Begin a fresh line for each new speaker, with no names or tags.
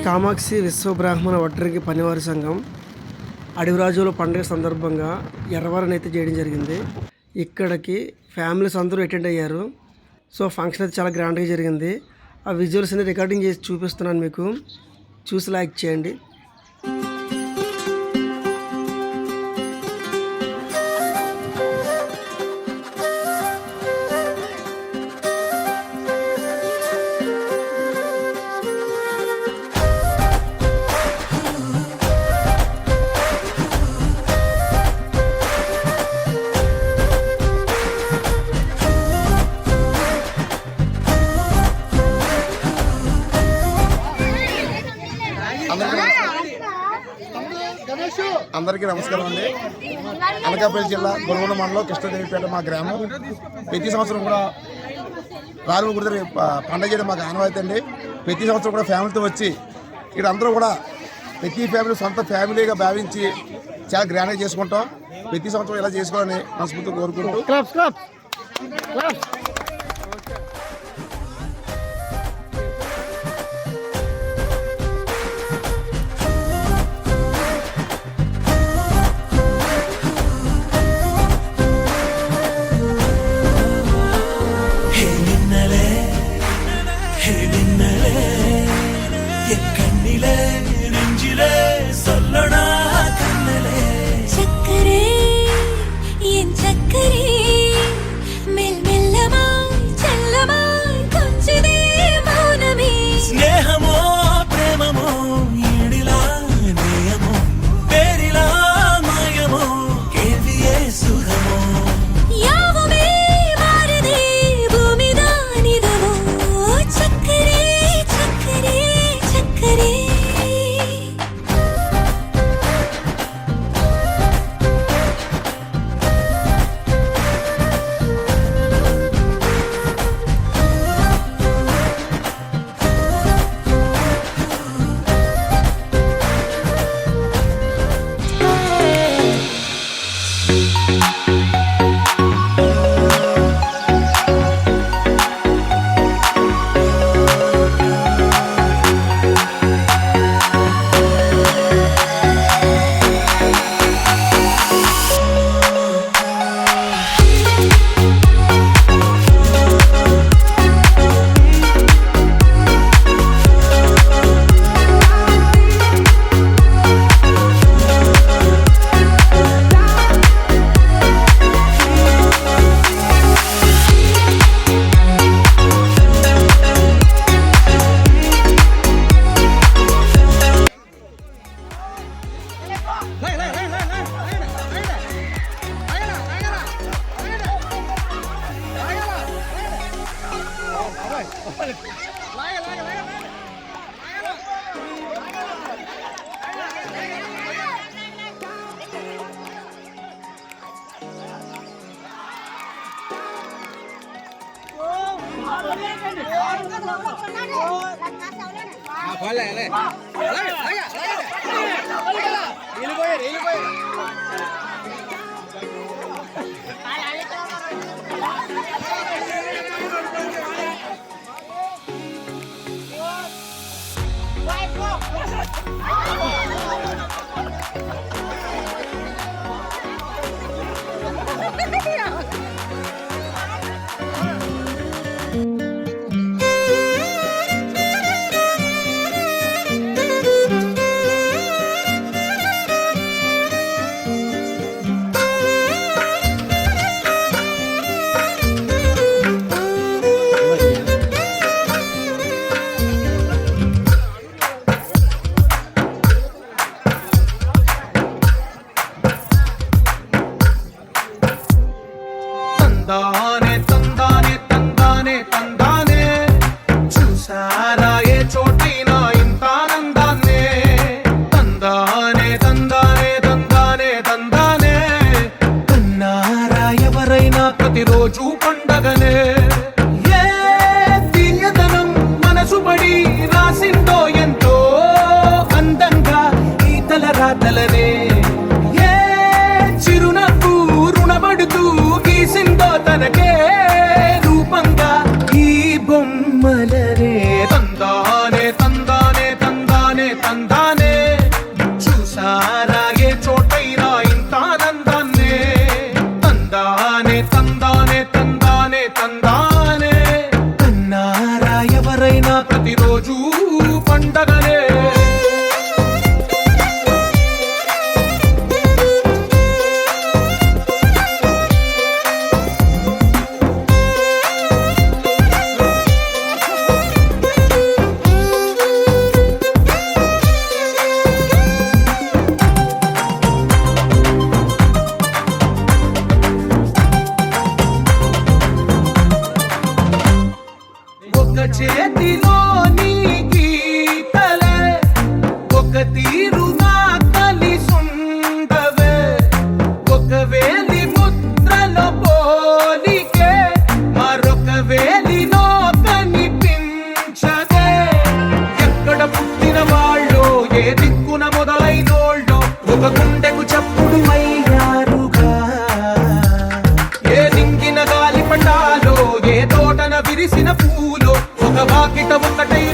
కామాక్షి విశ్వబ్రాహ్మణ వడ్రంగి పనివారి సంఘం అడవిరాజుల పండుగ సందర్భంగా ఎర్రవరని అయితే చేయడం జరిగింది. ఇక్కడికి ఫ్యామిలీస్ అందరూ అటెండ్ అయ్యారు. సో ఫంక్షన్ అయితే చాలా గ్రాండ్గా జరిగింది. ఆ విజువల్స్ అన్ని రికార్డింగ్ చేసి చూపిస్తున్నాను, మీకు చూసి లైక్ చేయండి.
అందరికీ నమస్కారం అండి. అనకాపల్లి జిల్లా గొరవల మండలం కృష్ణదేవిపేట మా గ్రామం. ప్రతి సంవత్సరం కూడా రాజుల గుడి పండుగ చేయడం మాకు ఆనవాయితీ అండి. ప్రతి సంవత్సరం కూడా ఫ్యామిలీతో వచ్చి ఇక్కడ అందరూ కూడా ప్రతి ఫ్యామిలీ సొంత ఫ్యామిలీగా భావించి చాలా గ్రాండ్గా చేసుకుంటాం. ప్రతి సంవత్సరం ఇలా చేసుకోవాలని మనస్ఫూర్తిగా కోరుకుంటూ
ప్రతిరోజు పండగనే. ఏ తీయదనం మనసుబడి రాసిందో ఎంతో అందంగా ఈ తలరాతలనే. ఏ చిరునవ్వు రుణపడుతూ గీసిందో తనకి విరిసిన పూలో ఒక వాకిట ఒకటై